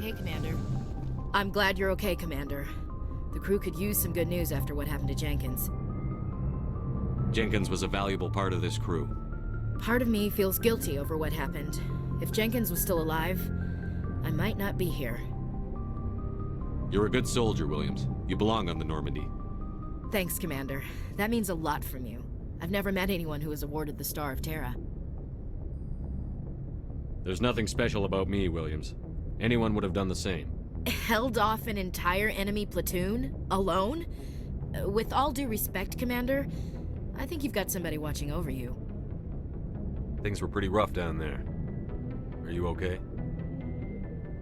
okay, Commander. I'm glad you're okay, Commander. The crew could use some good news after what happened to Jenkins. Jenkins was a valuable part of this crew. Part of me feels guilty over what happened. If Jenkins was still alive, I might not be here. You're a good soldier, Williams. You belong on the Normandy. Thanks, Commander. That means a lot from you. I've never met anyone who was awarded the Star of Terra. There's nothing special about me, Williams. Anyone would have done the same. Held off an entire enemy platoon? Alone? With all due respect, Commander, I think you've got somebody watching over you. Things were pretty rough down there. Are you okay?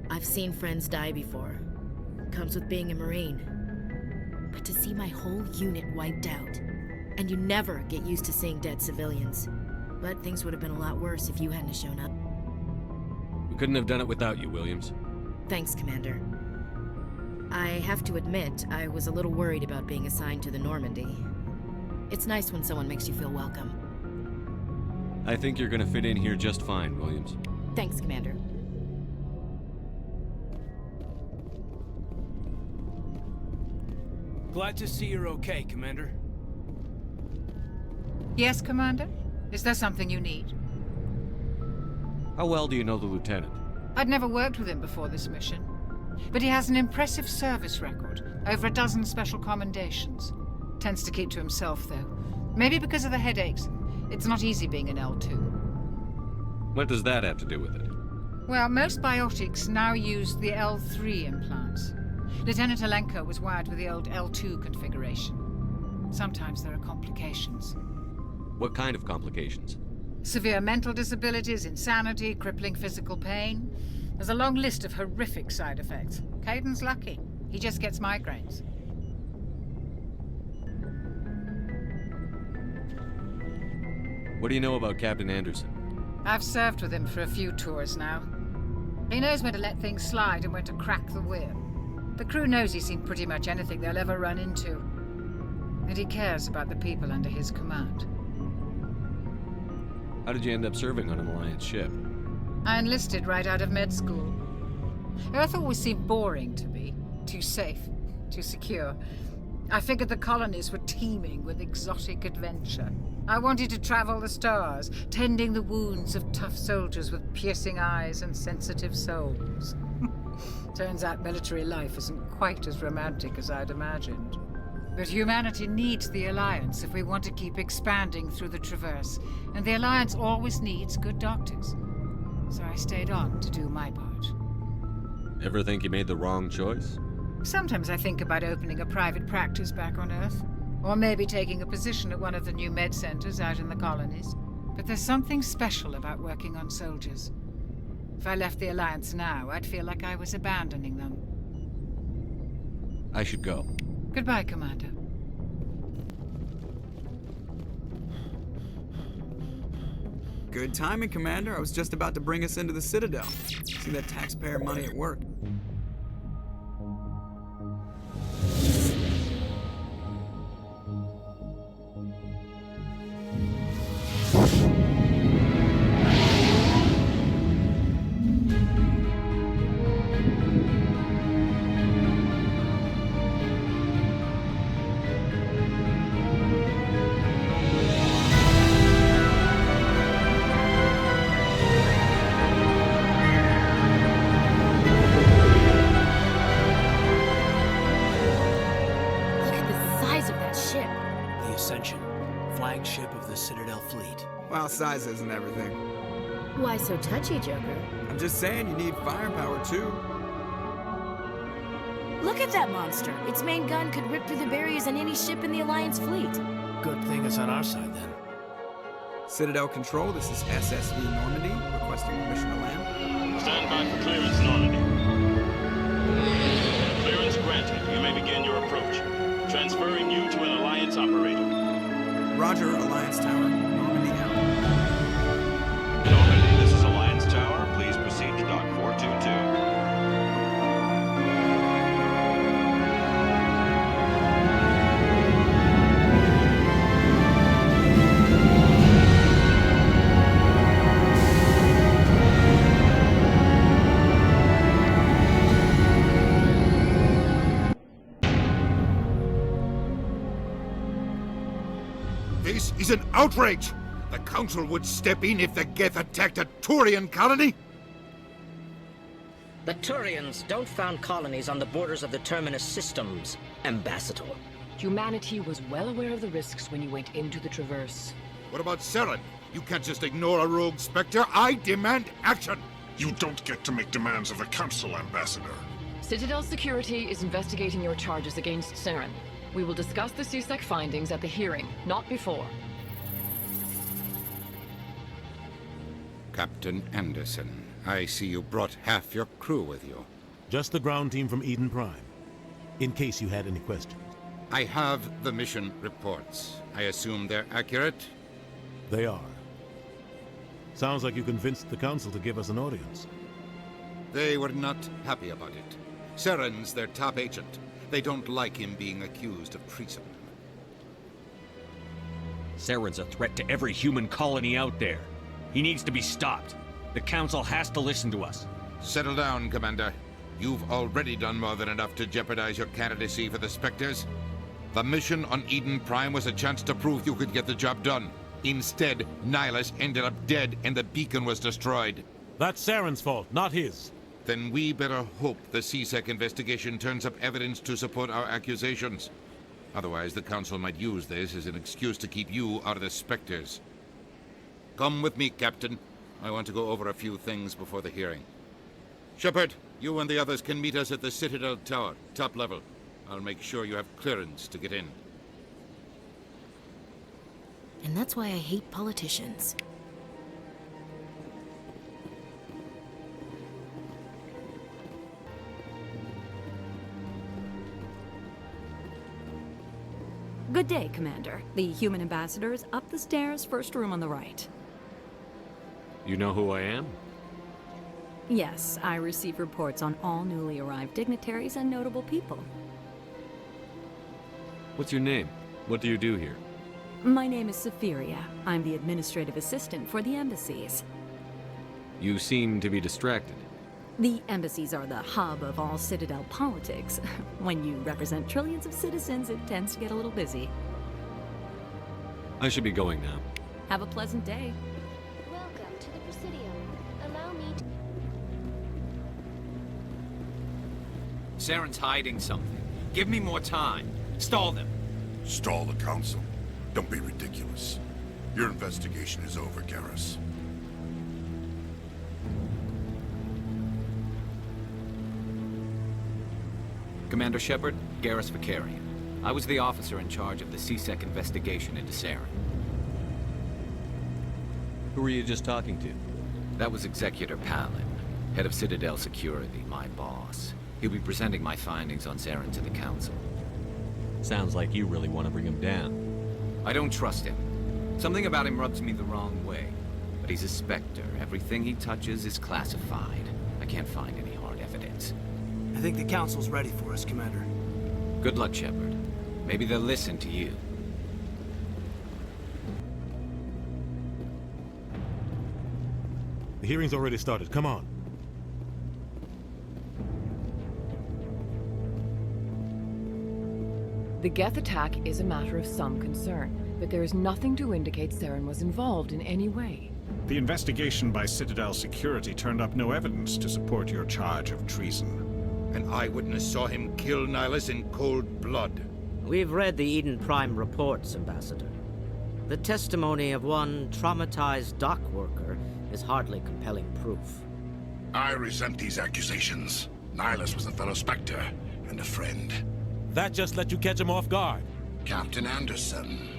I've seen friends die before. Comes with being a Marine. But to see my whole unit wiped out, and you never get used to seeing dead civilians. But things would have been a lot worse if you hadn't shown up. We couldn't have done it without you, Williams. Thanks, Commander. I have to admit, I was a little worried about being assigned to the Normandy. It's nice when someone makes you feel welcome. I think you're gonna fit in here just fine, Williams. Thanks, Commander. Glad to see you're okay, Commander. Yes, Commander? Is there something you need? How well do you know the lieutenant? I'd never worked with him before this mission. But he has an impressive service record. Over a dozen special commendations. Tends to keep to himself, though. Maybe because of the headaches. It's not easy being an L2. What does that have to do with it? Well, most biotics now use the L3 implants. Lieutenant Alenko was wired with the old L2 configuration. Sometimes there are complications. What kind of complications? Severe mental disabilities, insanity, crippling physical pain. There's a long list of horrific side effects. Caden's lucky. He just gets migraines. What do you know about Captain Anderson? I've served with him for a few tours now. He knows when to let things slide and when to crack the whip. The crew knows he's seen pretty much anything they'll ever run into. And he cares about the people under his command. How did you end up serving on an Alliance ship? I enlisted right out of med school. Earth always seemed boring to me. Too safe, too secure. I figured the colonies were teeming with exotic adventure. I wanted to travel the stars, tending the wounds of tough soldiers with piercing eyes and sensitive souls. Turns out military life isn't quite as romantic as I'd imagined. But humanity needs the Alliance if we want to keep expanding through the Traverse, and the Alliance always needs good doctors. So I stayed on to do my part. Ever think you made the wrong choice? Sometimes I think about opening a private practice back on Earth, or maybe taking a position at one of the new med centers out in the colonies. But there's something special about working on soldiers. If I left the Alliance now, I'd feel like I was abandoning them. I should go. Goodbye, Commander. Good timing, Commander. I was just about to bring us into the Citadel. See that taxpayer money at work. Well, size isn't everything. Why so touchy, Joker? I'm just saying you need firepower, too. Look at that monster! Its main gun could rip through the barriers in any ship in the Alliance fleet. Good thing it's on our side, then. Citadel Control, this is SSV Normandy, requesting permission to land. Stand by for clearance, Normandy. Clearance granted. You may begin your approach. Transferring you to an Alliance operator. Roger, Alliance Tower. Normandy out. Normandy, this is Alliance Tower. Please proceed to Dock 422. This is an outrage! The Council would step in if the Geth attacked a Turian colony? The Turians don't found colonies on the borders of the Terminus systems, Ambassador. Humanity was well aware of the risks when you went into the Traverse. What about Saren? You can't just ignore a rogue Spectre. I demand action! You don't get to make demands of the Council, Ambassador. Citadel Security is investigating your charges against Saren. We will discuss the CSEC findings at the hearing, not before. Captain Anderson, I see you brought half your crew with you. Just the ground team from Eden Prime, in case you had any questions. I have the mission reports. I assume they're accurate? They are. Sounds like you convinced the Council to give us an audience. They were not happy about it. Saren's their top agent. They don't like him being accused of treason. Saren's a threat to every human colony out there. He needs to be stopped. The Council has to listen to us. Settle down, Commander. You've already done more than enough to jeopardize your candidacy for the Spectres. The mission on Eden Prime was a chance to prove you could get the job done. Instead, Nihilus ended up dead and the beacon was destroyed. That's Saren's fault, not his. Then we better hope the CSEC investigation turns up evidence to support our accusations. Otherwise, the Council might use this as an excuse to keep you out of the Spectres. Come with me, Captain. I want to go over a few things before the hearing. Shepard, you and the others can meet us at the Citadel Tower, top level. I'll make sure you have clearance to get in. And that's why I hate politicians. Good day, Commander. The human ambassador is up the stairs, first room on the right. You know who I am? Yes, I receive reports on all newly arrived dignitaries and notable people. What's your name? What do you do here? My name is Safiria. I'm the administrative assistant for the embassies. You seem to be distracted. The embassies are the hub of all Citadel politics. When you represent trillions of citizens, it tends to get a little busy. I should be going now. Have a pleasant day. Welcome to the Presidium. Allow me to... Saren's hiding something. Give me more time. Stall them. Stall the Council? Don't be ridiculous. Your investigation is over, Garrus. Commander Shepard, Garrus Vicarian. I was the officer in charge of the CSEC investigation into Saren. Who were you just talking to? That was Executor Palin, head of Citadel Security, my boss. He'll be presenting my findings on Saren to the Council. Sounds like you really want to bring him down. I don't trust him. Something about him rubs me the wrong way. But he's a Spectre. Everything he touches is classified. I can't find any hard evidence. I think the Council's ready for us, Commander. Good luck, Shepard. Maybe they'll listen to you. The hearing's already started. Come on. The Geth attack is a matter of some concern, but there is nothing to indicate Saren was involved in any way. The investigation by Citadel Security turned up no evidence to support your charge of treason. An eyewitness saw him kill Nihilus in cold blood. We've read the Eden Prime reports, Ambassador. The testimony of one traumatized dock worker is hardly compelling proof. I resent these accusations. Nihilus was a fellow Spectre and a friend. That just let you catch him off guard. Captain Anderson,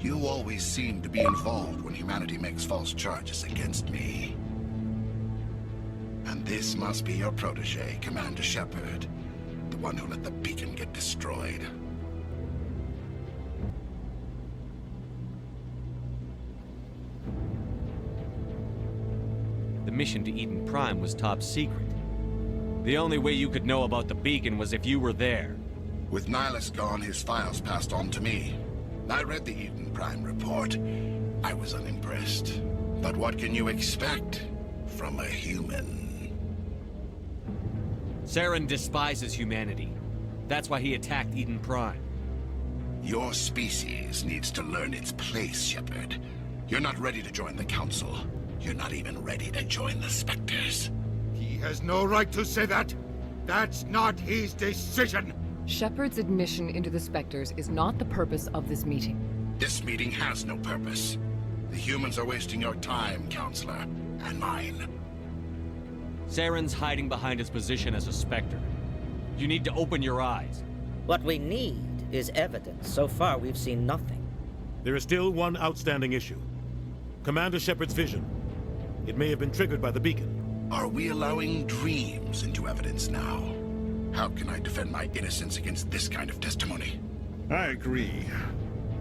you always seem to be involved when humanity makes false charges against me. And this must be your protege, Commander Shepard, the one who let the beacon get destroyed. The mission to Eden Prime was top secret. The only way you could know about the beacon was if you were there. With Nihilus gone, his files passed on to me. I read the Eden Prime report. I was unimpressed. But what can you expect from a human? Saren despises humanity. That's why he attacked Eden Prime. Your species needs to learn its place, Shepard. You're not ready to join the Council. You're not even ready to join the Spectres. He has no right to say that. That's not his decision. Shepard's admission into the Spectres is not the purpose of this meeting. This meeting has no purpose. The humans are wasting your time, Counselor, and mine. Saren's hiding behind his position as a Spectre. You need to open your eyes. What we need is evidence. So far, we've seen nothing. There is still one outstanding issue. Commander Shepard's vision. It may have been triggered by the beacon. Are we allowing dreams into evidence now? How can I defend my innocence against this kind of testimony? I agree.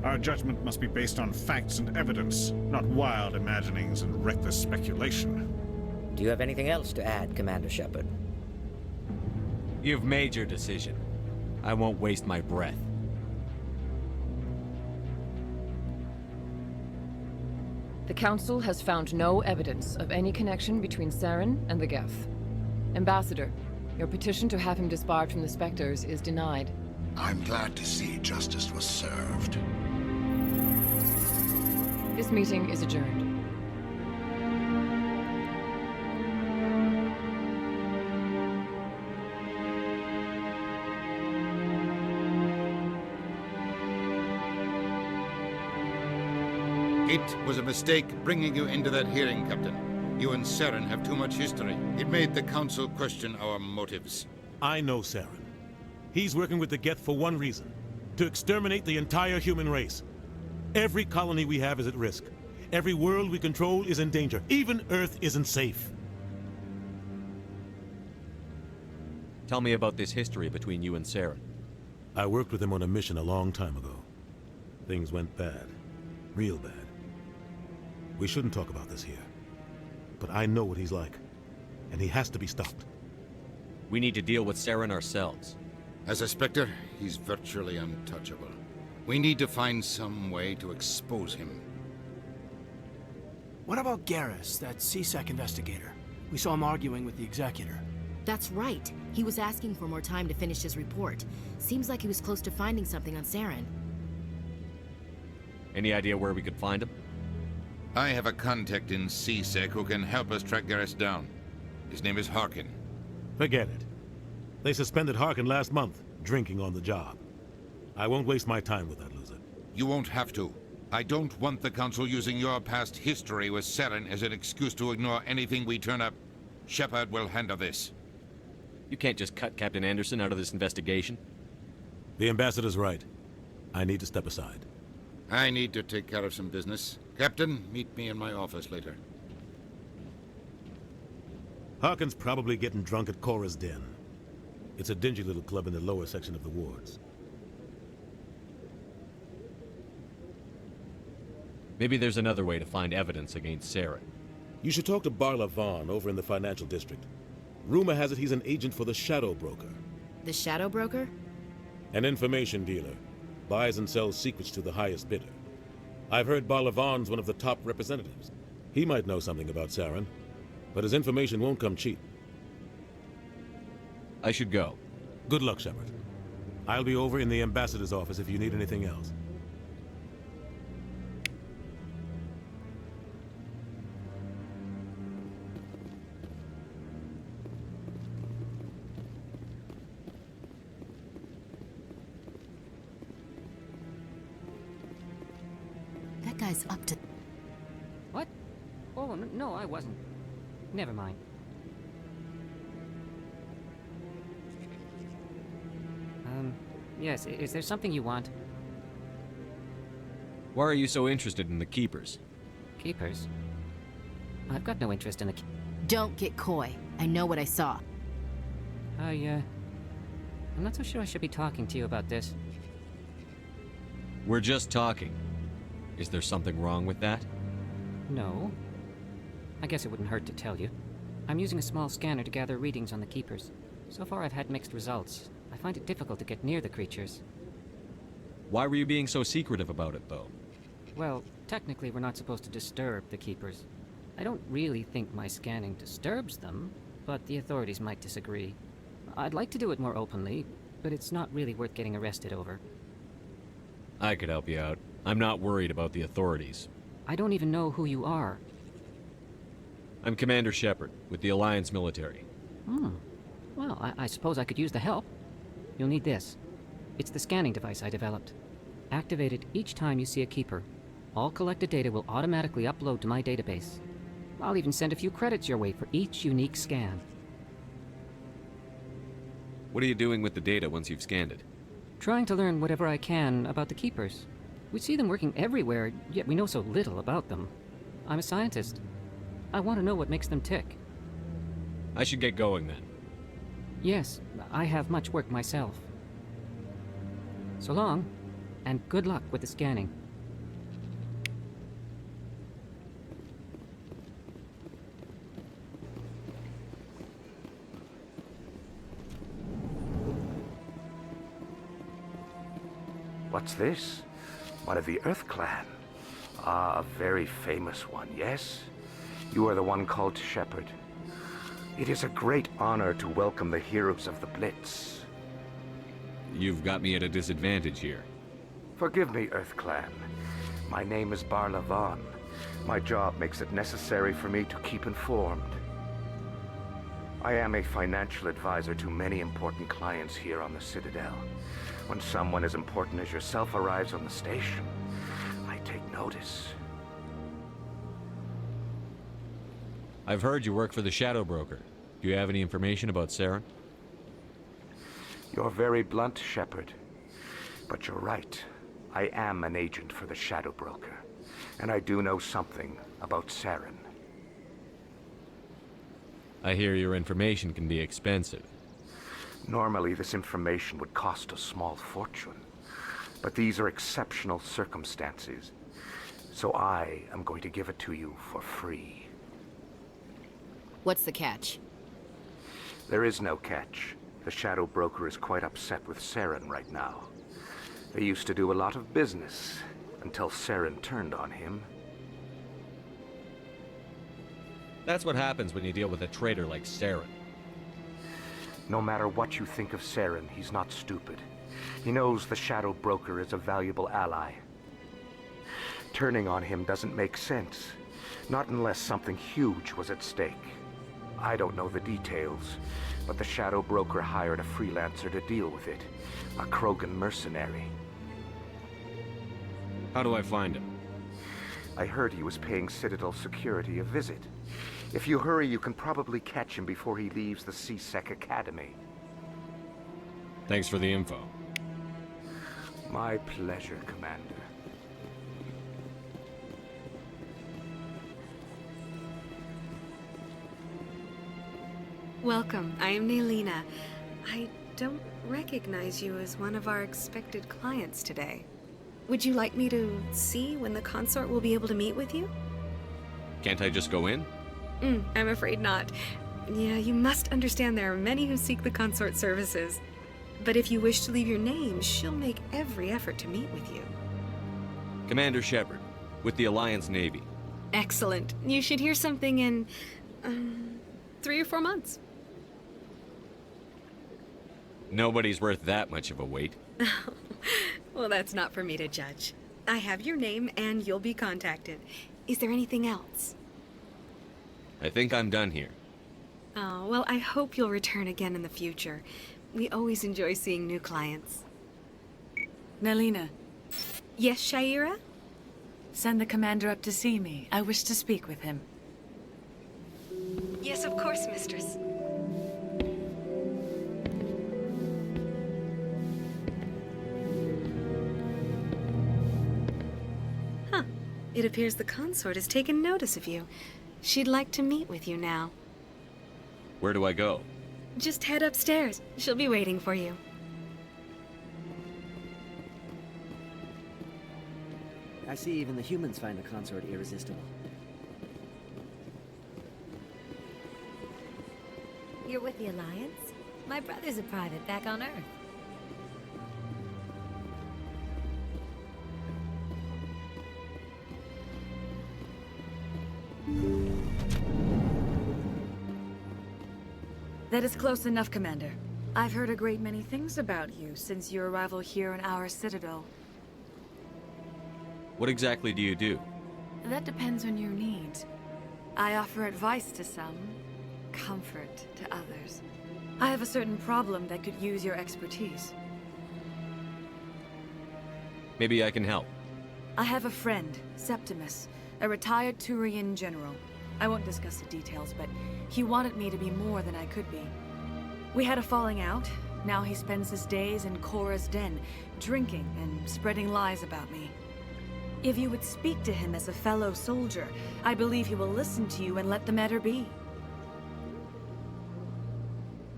Our judgment must be based on facts and evidence, not wild imaginings and reckless speculation. Do you have anything else to add, Commander Shepard? You've made your decision. I won't waste my breath. The Council has found no evidence of any connection between Saren and the Geth. Ambassador, your petition to have him disbarred from the Spectres is denied. I'm glad to see justice was served. This meeting is adjourned. It was a mistake bringing you into that hearing, Captain. You and Saren have too much history. It made the Council question our motives. I know Saren. He's working with the Geth for one reason. To exterminate the entire human race. Every colony we have is at risk. Every world we control is in danger. Even Earth isn't safe. Tell me about this history between you and Saren. I worked with him on a mission a long time ago. Things went bad. Real bad. We shouldn't talk about this here. But I know what he's like. And he has to be stopped. We need to deal with Saren ourselves. As a Spectre, he's virtually untouchable. We need to find some way to expose him. What about Garrus, that CSEC investigator? We saw him arguing with the Executor. That's right. He was asking for more time to finish his report. Seems like he was close to finding something on Saren. Any idea where we could find him? I have a contact in CSEC who can help us track Garrus down. His name is Harkin. Forget it. They suspended Harkin last month, drinking on the job. I won't waste my time with that loser. You won't have to. I don't want the Council using your past history with Saren as an excuse to ignore anything we turn up. Shepard will handle this. You can't just cut Captain Anderson out of this investigation. The Ambassador's right. I need to step aside. I need to take care of some business. Captain, meet me in my office later. Harkin's probably getting drunk at Cora's Den. It's a dingy little club in the lower section of the wards. Maybe there's another way to find evidence against Saren. You should talk to Barla Vaughn over in the financial district. Rumor has it he's an agent for the Shadow Broker. The Shadow Broker? An information dealer. Buys and sells secrets to the highest bidder. I've heard Barla Vaughn's one of the top representatives. He might know something about Saren, but his information won't come cheap. I should go. Good luck, Shepard. I'll be over in the Ambassador's office if you need anything else. That guy's up to... What? Oh, no, I wasn't. Never mind. Yes, is there something you want? Why are you so interested in the Keepers? Keepers? I've got no interest in the... Don't get coy. I know what I saw. I'm not so sure I should be talking to you about this. We're just talking. Is there something wrong with that? No. I guess it wouldn't hurt to tell you. I'm using a small scanner to gather readings on the Keepers. So far I've had mixed results. I find it difficult to get near the creatures. Why were you being so secretive about it, though? Well, technically we're not supposed to disturb the Keepers. I don't really think my scanning disturbs them, but the authorities might disagree. I'd like to do it more openly, but it's not really worth getting arrested over. I could help you out. I'm not worried about the authorities. I don't even know who you are. I'm Commander Shepard, with the Alliance military. Well, I suppose I could use the help. You'll need this. It's the scanning device I developed. Activate it each time you see a keeper. All collected data will automatically upload to my database. I'll even send a few credits your way for each unique scan. What are you doing with the data once you've scanned it? Trying to learn whatever I can about the keepers. We see them working everywhere, yet we know so little about them. I'm a scientist. I want to know what makes them tick. I should get going then. Yes, I have much work myself. So long, and good luck with the scanning. What's this? One of the Earth Clan. Ah, a very famous one, yes? You are the one called Shepard. It is a great honor to welcome the heroes of the Blitz. You've got me at a disadvantage here. Forgive me, Earth Clan. My name is Barla Vaughn. My job makes it necessary for me to keep informed. I am a financial advisor to many important clients here on the Citadel. When someone as important as yourself arrives on the station, I take notice. I've heard you work for the Shadow Broker. Do you have any information about Saren? You're very blunt, Shepard. But you're right. I am an agent for the Shadow Broker. And I do know something about Saren. I hear your information can be expensive. Normally, this information would cost a small fortune. But these are exceptional circumstances. So I am going to give it to you for free. What's the catch? There is no catch. The Shadow Broker is quite upset with Saren right now. They used to do a lot of business, until Saren turned on him. That's what happens when you deal with a traitor like Saren. No matter what you think of Saren, he's not stupid. He knows the Shadow Broker is a valuable ally. Turning on him doesn't make sense. Not unless something huge was at stake. I don't know the details, but the Shadow Broker hired a freelancer to deal with it. A Krogan mercenary. How do I find him? I heard he was paying Citadel security a visit. If you hurry, you can probably catch him before he leaves the C-Sec Academy. Thanks for the info. My pleasure, Commander. Welcome. I am Nelina. I don't recognize you as one of our expected clients today. Would you like me to see when the consort will be able to meet with you? Can't I just go in? I'm afraid not. Yeah, you must understand there are many who seek the consort services. But if you wish to leave your name, she'll make every effort to meet with you. Commander Shepard, with the Alliance Navy. Excellent. You should hear something in 3 or 4 months. Nobody's worth that much of a wait. Well, that's not for me to judge. I have your name and you'll be contacted. Is there anything else? I think I'm done here. Oh, well, I hope you'll return again in the future. We always enjoy seeing new clients. Nelina. Yes, Shaira? Send the commander up to see me. I wish to speak with him. Yes, of course, mistress. Huh. It appears the consort has taken notice of you. She'd like to meet with you now. Where do I go? Just head upstairs. She'll be waiting for you. I see even the humans find the consort irresistible. You're with the Alliance? My brother's a private back on Earth. That is close enough, Commander. I've heard a great many things about you since your arrival here in our Citadel. What exactly do you do? That depends on your needs. I offer advice to some, comfort to others. I have a certain problem that could use your expertise. Maybe I can help. I have a friend, Septimus, a retired Turian general. I won't discuss the details, but he wanted me to be more than I could be. We had a falling out. Now he spends his days in Cora's den, drinking and spreading lies about me. If you would speak to him as a fellow soldier, I believe he will listen to you and let the matter be.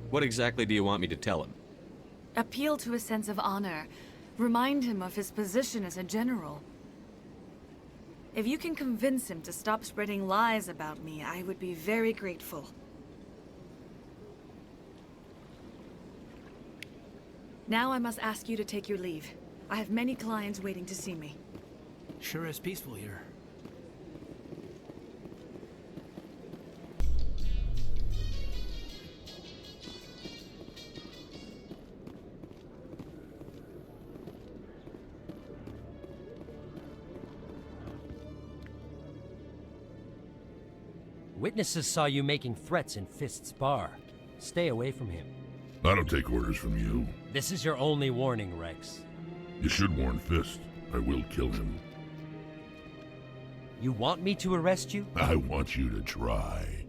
What exactly do you want me to tell him? Appeal to a sense of honor. Remind him of his position as a general. If you can convince him to stop spreading lies about me, I would be very grateful. Now I must ask you to take your leave. I have many clients waiting to see me. Sure is peaceful here. Witnesses saw you making threats in Fist's bar. Stay away from him. I don't take orders from you. This is your only warning, Rex. You should warn Fist. I will kill him. You want me to arrest you? I want you to try.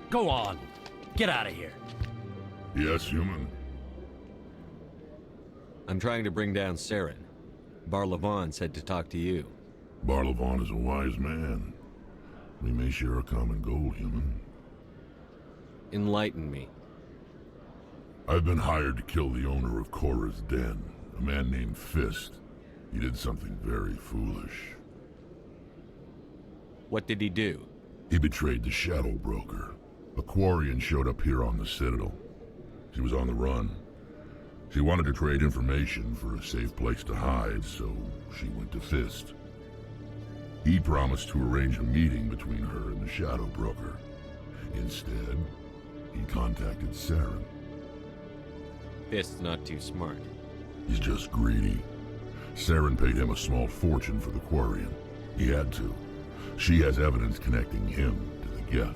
Go on. Get out of here. Yes, human. I'm trying to bring down Saren. Barlavon said to talk to you. Barlavon is a wise man. We may share a common goal, human. Enlighten me. I've been hired to kill the owner of Cora's den, a man named Fist. He did something very foolish. What did he do? He betrayed the Shadow Broker. A Quarian showed up here on the Citadel. She was on the run. She wanted to trade information for a safe place to hide, so she went to Fist. He promised to arrange a meeting between her and the Shadow Broker. Instead, he contacted Saren. Fist's not too smart. He's just greedy. Saren paid him a small fortune for the Quarian. He had to. She has evidence connecting him to the Geth.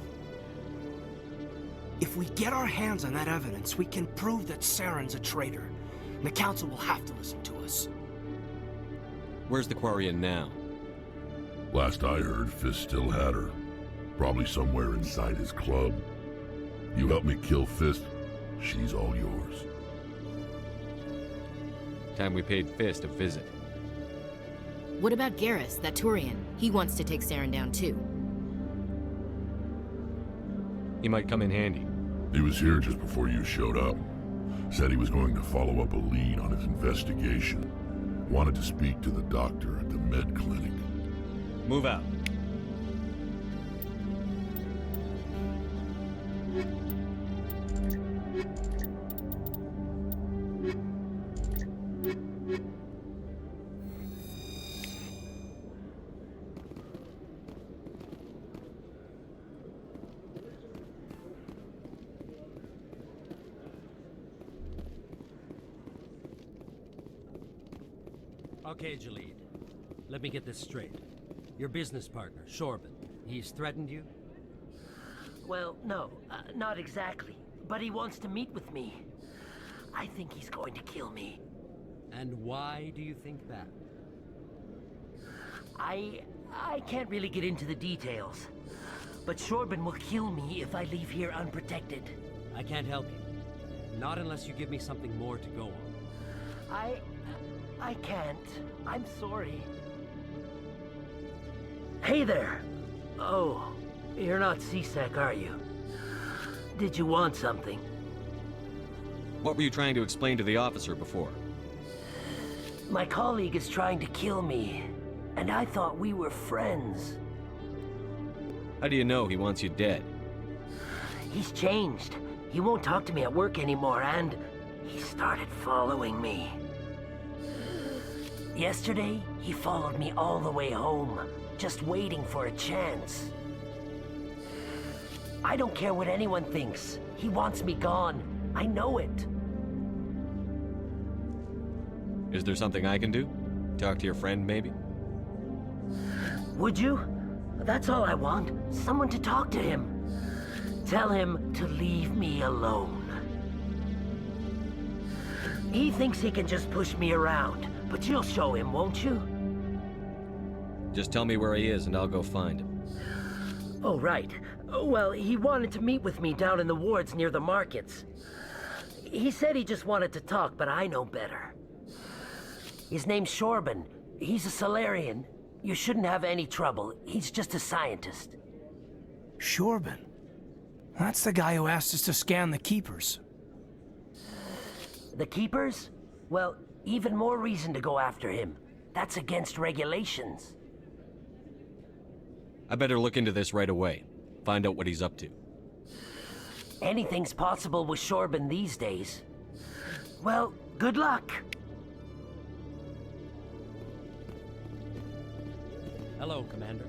If we get our hands on that evidence, we can prove that Saren's a traitor. And the Council will have to listen to us. Where's the Quarian now? Last I heard, Fist still had her. Probably somewhere inside his club. You help me kill Fist, she's all yours. Time we paid Fist a visit. What about Garrus, that Turian? He wants to take Saren down too. He might come in handy. He was here just before you showed up. Said he was going to follow up a lead on his investigation. Wanted to speak to the doctor at the med clinic. Move out. Okay, Jalid. Let me get this straight. Your business partner, Shorban, he's threatened you? Well, no, not exactly. But he wants to meet with me. I think he's going to kill me. And why do you think that? I can't really get into the details. But Shorban will kill me if I leave here unprotected. I can't help you. Not unless you give me something more to go on. I can't. I'm sorry. Hey there! Oh, you're not C-Sec, are you? Did you want something? What were you trying to explain to the officer before? My colleague is trying to kill me, and I thought we were friends. How do you know he wants you dead? He's changed. He won't talk to me at work anymore, and he started following me. Yesterday, he followed me all the way home, just waiting for a chance. I don't care what anyone thinks. He wants me gone. I know it. Is there something I can do? Talk to your friend, maybe? Would you? That's all I want. Someone to talk to him. Tell him to leave me alone. He thinks he can just push me around, but you'll show him, won't you? Just tell me where he is and I'll go find him. Oh, right. Well, he wanted to meet with me down in the wards near the markets. He said he just wanted to talk, but I know better. His name's Shorban. He's a Solarian. You shouldn't have any trouble. He's just a scientist. Shorban? That's the guy who asked us to scan the Keepers. The Keepers? Well, even more reason to go after him. That's against regulations. I better look into this right away. Find out what he's up to. Anything's possible with Shorban these days. Well, good luck. Hello, Commander.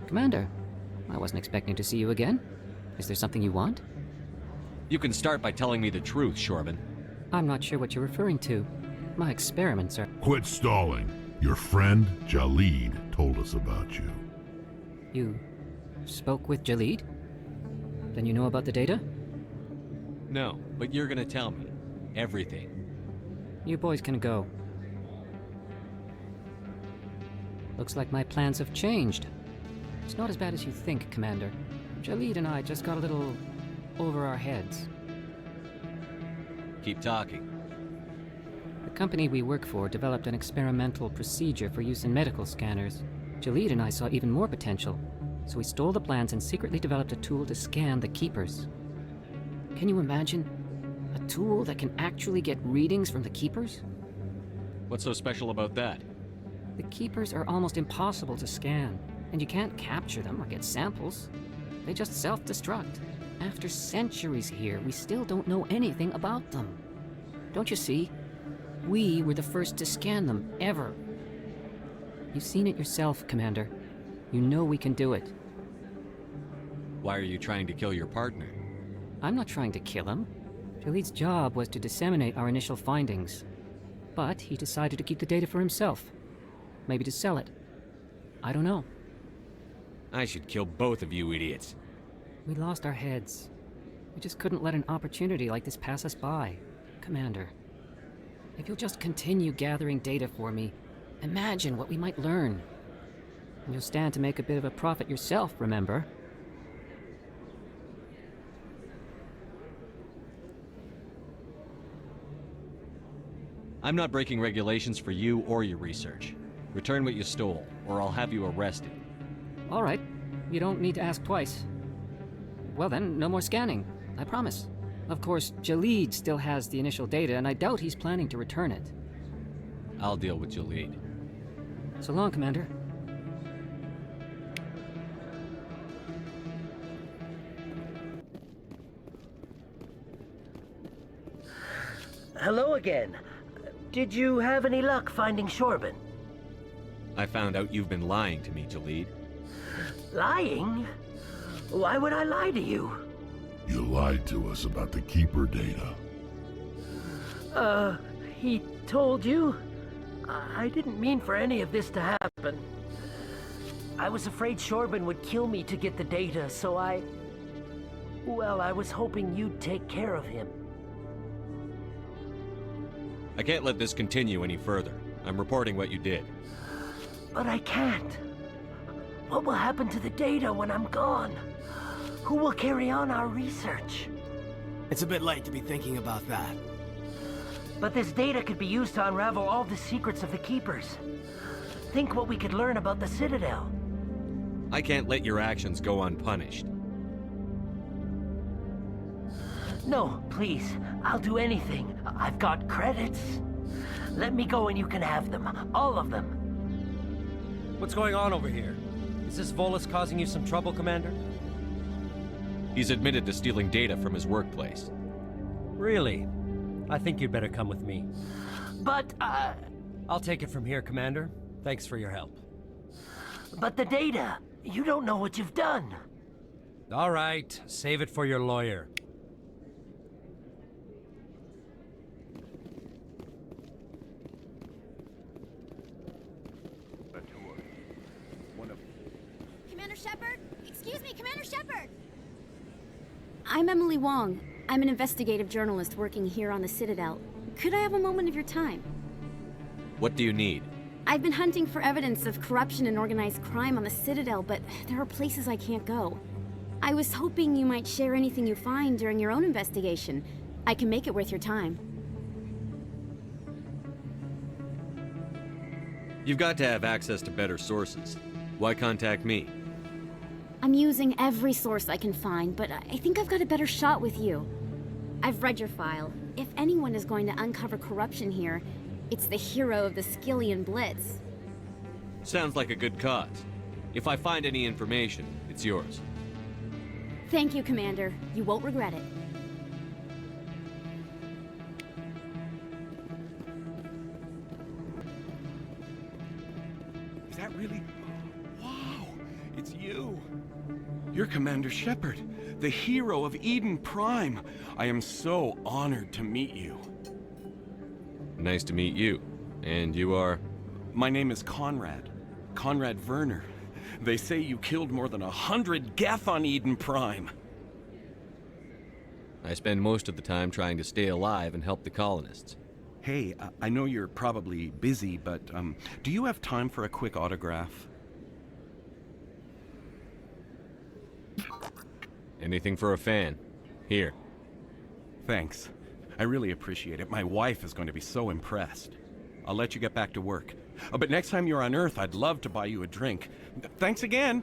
Commander, I wasn't expecting to see you again. Is there something you want? You can start by telling me the truth, Shorban. I'm not sure what you're referring to. My experiments are... Quit stalling. Your friend, Jalid, told us about you. You spoke with Jalid? Then you know about the data? No, but you're gonna tell me. Everything. You boys can go. Looks like my plans have changed. It's not as bad as you think, Commander. Jalid and I just got a little over our heads. Keep talking. The company we work for developed an experimental procedure for use in medical scanners. Jalid and I saw even more potential, so we stole the plans and secretly developed a tool to scan the Keepers. Can you imagine? A tool that can actually get readings from the Keepers? What's so special about that? The Keepers are almost impossible to scan, and you can't capture them or get samples. They just self-destruct. After centuries here, we still don't know anything about them. Don't you see? We were the first to scan them, ever. You've seen it yourself, Commander. You know we can do it. Why are you trying to kill your partner? I'm not trying to kill him. Jalid's job was to disseminate our initial findings. But he decided to keep the data for himself. Maybe to sell it. I don't know. I should kill both of you idiots. We lost our heads. We just couldn't let an opportunity like this pass us by. Commander, if you'll just continue gathering data for me, imagine what we might learn. And you'll stand to make a bit of a profit yourself, remember? I'm not breaking regulations for you or your research. Return what you stole, or I'll have you arrested. All right. You don't need to ask twice. Well then, no more scanning. I promise. Of course, Jalid still has the initial data, and I doubt he's planning to return it. I'll deal with Jalid. So long, Commander. Hello again. Did you have any luck finding Shorban? I found out you've been lying to me, Jalid. Lying? Why would I lie to you? You lied to us about the Keeper data. He told you? I didn't mean for any of this to happen. I was afraid Shorban would kill me to get the data, so well, I was hoping you'd take care of him. I can't let this continue any further. I'm reporting what you did. But I can't. What will happen to the data when I'm gone? Who will carry on our research? It's a bit late to be thinking about that. But this data could be used to unravel all the secrets of the Keepers. Think what we could learn about the Citadel. I can't let your actions go unpunished. No, please. I'll do anything. I've got credits. Let me go and you can have them. All of them. What's going on over here? Is this Volus causing you some trouble, Commander? He's admitted to stealing data from his workplace. Really? I think you'd better come with me. But, I'll take it from here, Commander. Thanks for your help. But the data, you don't know what you've done. All right, save it for your lawyer. Commander Shepard? Excuse me, Commander Shepard! I'm Emily Wong. I'm an investigative journalist working here on the Citadel. Could I have a moment of your time? What do you need? I've been hunting for evidence of corruption and organized crime on the Citadel, but there are places I can't go. I was hoping you might share anything you find during your own investigation. I can make it worth your time. You've got to have access to better sources. Why contact me? I'm using every source I can find, but I think I've got a better shot with you. I've read your file. If anyone is going to uncover corruption here, it's the hero of the Skillian Blitz. Sounds like a good cause. If I find any information, it's yours. Thank you, Commander. You won't regret it. Is that really... Wow! It's you! You're Commander Shepard, the hero of Eden Prime. I am so honored to meet you. Nice to meet you. And you are? My name is Conrad. Conrad Werner. They say you killed more than 100 Geth on Eden Prime. I spend most of the time trying to stay alive and help the colonists. Hey, I know you're probably busy, but do you have time for a quick autograph? Anything for a fan. Here. Thanks. I really appreciate it. My wife is going to be so impressed. I'll let you get back to work. But next time you're on Earth, I'd love to buy you a drink. Thanks again!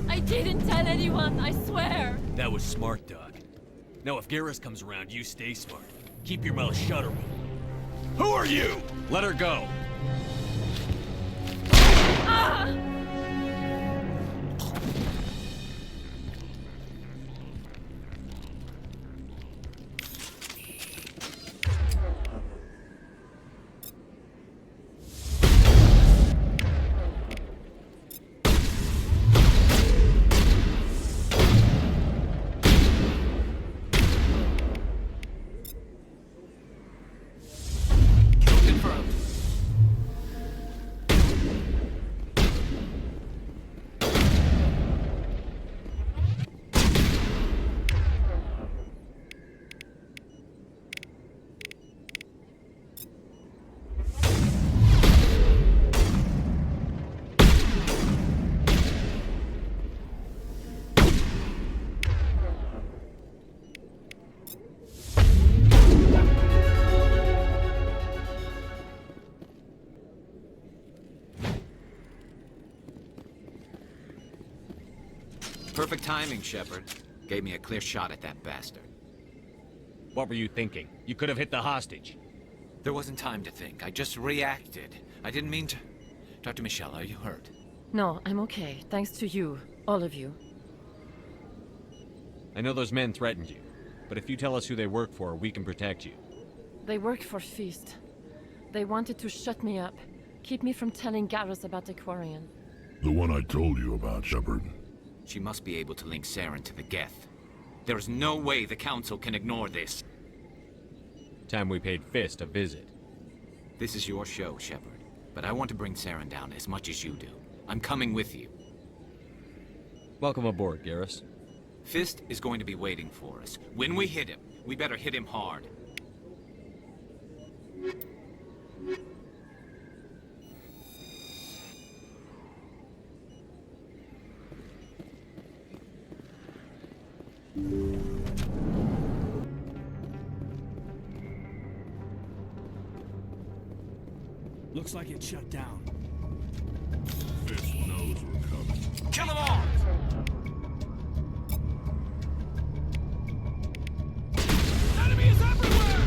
I didn't tell anyone, I swear! That was smart, Doc. Now if Garrus comes around, you stay smart. Keep your mouth shut, or who are you? Let her go! Ah! Perfect timing, Shepard. Gave me a clear shot at that bastard. What were you thinking? You could have hit the hostage. There wasn't time to think. I just reacted. I didn't mean to... Dr. Michelle, are you hurt? No, I'm okay. Thanks to you. All of you. I know those men threatened you, but if you tell us who they work for, we can protect you. They work for Feast. They wanted to shut me up. Keep me from telling Garrus about the Quarian. The one I told you about, Shepard. She must be able to link Saren to the Geth. There is no way the Council can ignore this. Time we paid Fist a visit. This is your show, Shepard. But I want to bring Saren down as much as you do. I'm coming with you. Welcome aboard, Garrus. Fist is going to be waiting for us. When we hit him, we better hit him hard. Looks like it's shut down. Fist knows we're coming. Kill them all! Enemy is everywhere!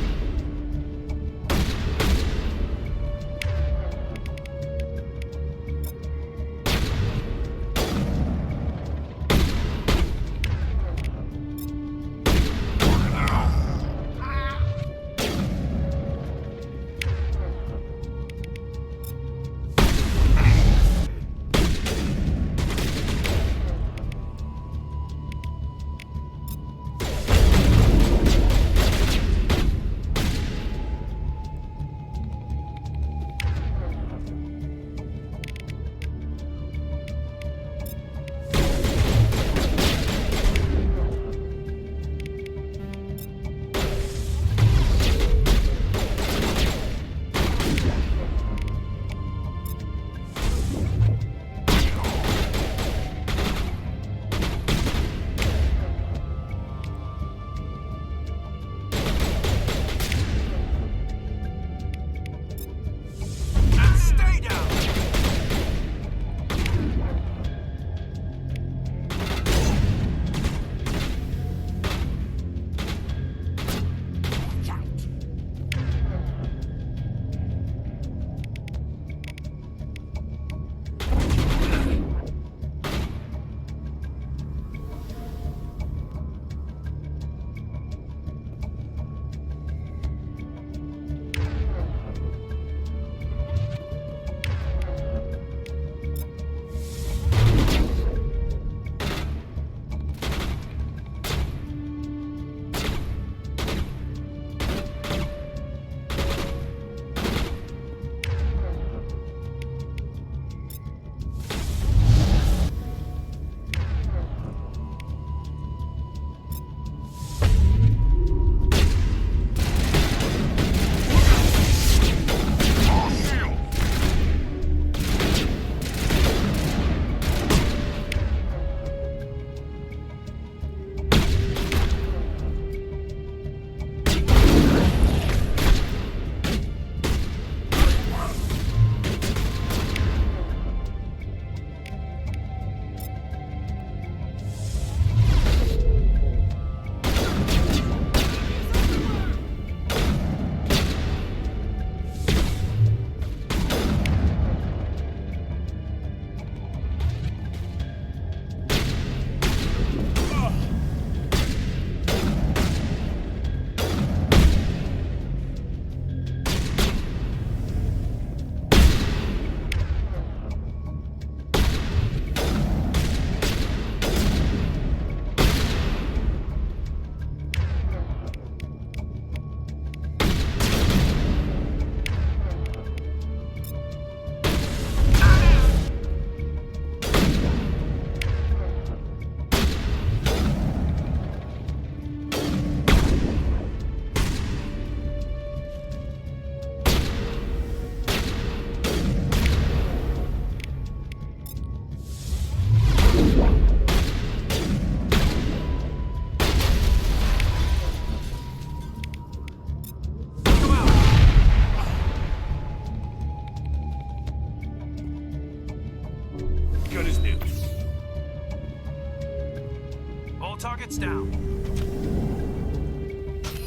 targets down.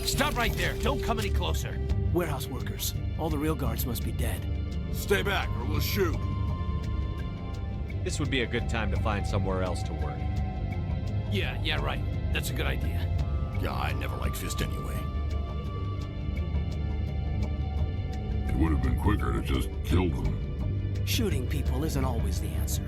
Stop right there. Don't come any closer. Warehouse workers. All the real guards must be dead. Stay back or we'll shoot. This would be a good time to find somewhere else to work. Yeah, right. That's a good idea. Yeah, I never liked Fist anyway. It would have been quicker to just kill them. Shooting people isn't always the answer.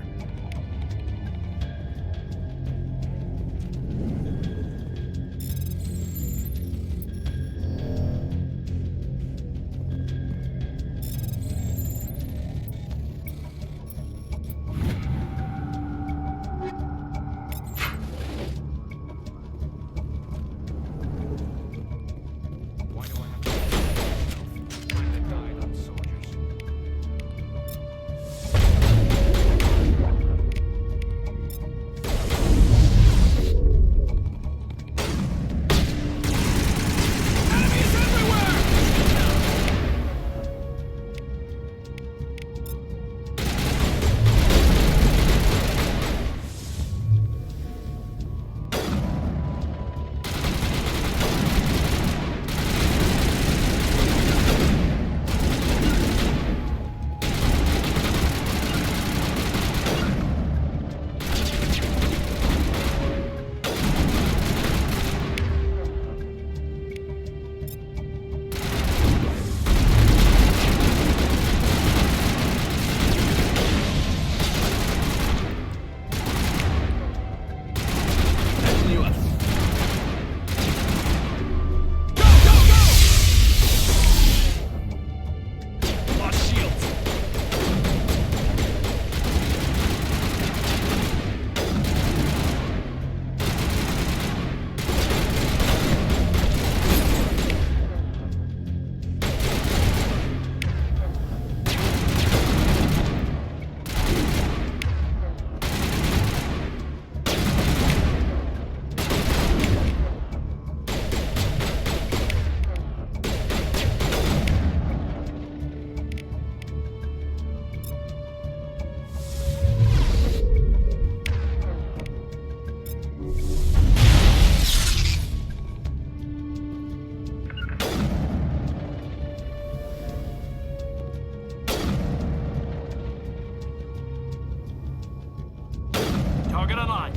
Target online.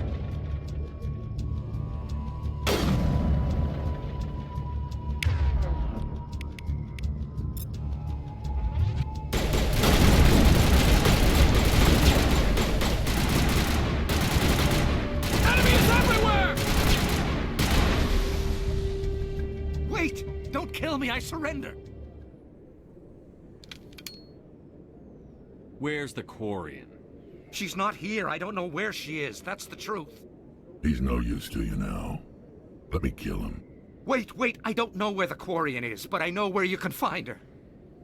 Enemies everywhere! Wait! Don't kill me, I surrender! Where's the Quarian? She's not here. I don't know where she is. That's the truth. He's no use to you now. Let me kill him. Wait. I don't know where the Quarian is, but I know where you can find her.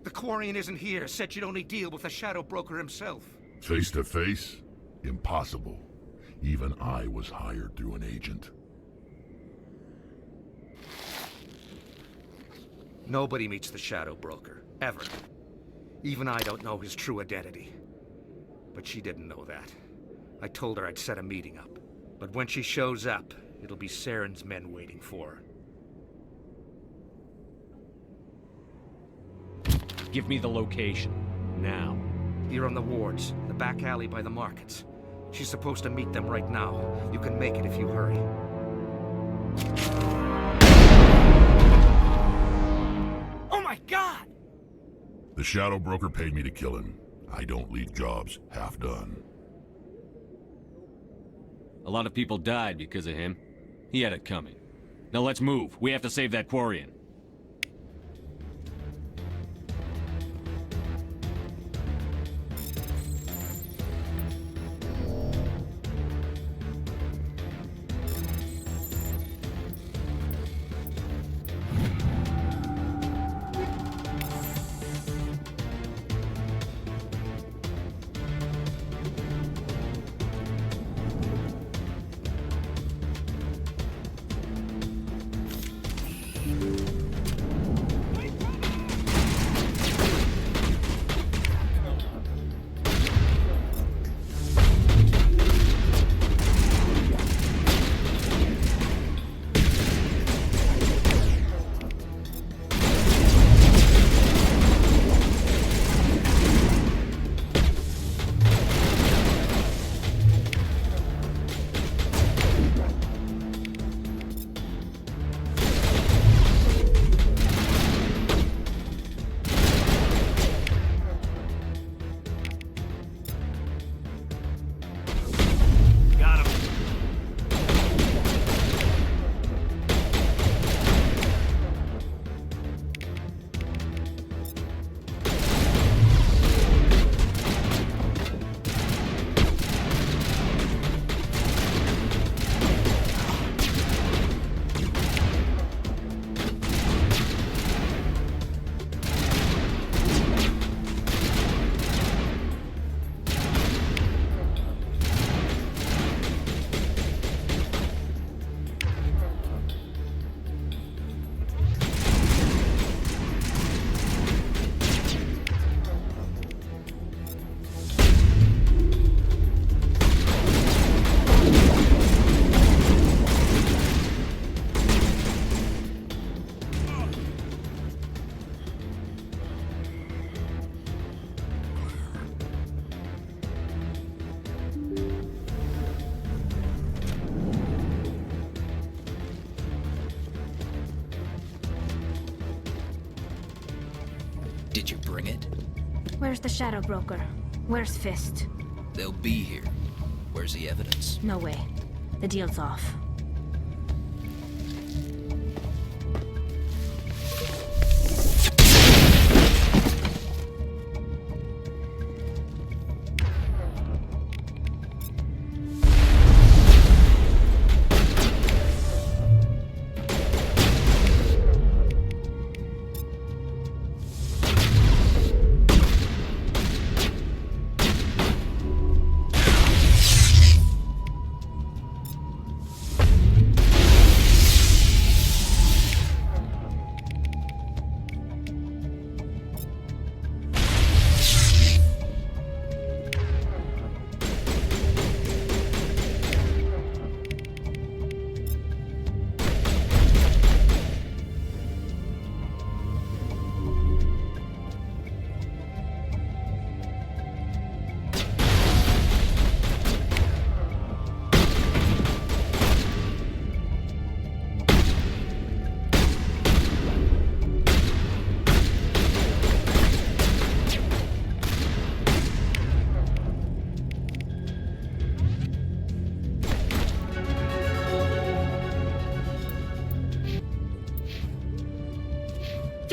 The Quarian isn't here. Said you'd only deal with the Shadow Broker himself. Face to face? Impossible. Even I was hired through an agent. Nobody meets the Shadow Broker. Ever. Even I don't know his true identity. But she didn't know that. I told her I'd set a meeting up. But when she shows up, it'll be Saren's men waiting for her. Give me the location. Now. Here on the wards, the back alley by the markets. She's supposed to meet them right now. You can make it if you hurry. Oh my God! The Shadow Broker paid me to kill him. I don't leave jobs half done. A lot of people died because of him. He had it coming. Now let's move. We have to save that Quarian. Did you bring it? Where's the Shadow Broker? Where's Fist? They'll be here. Where's the evidence? No way. The deal's off.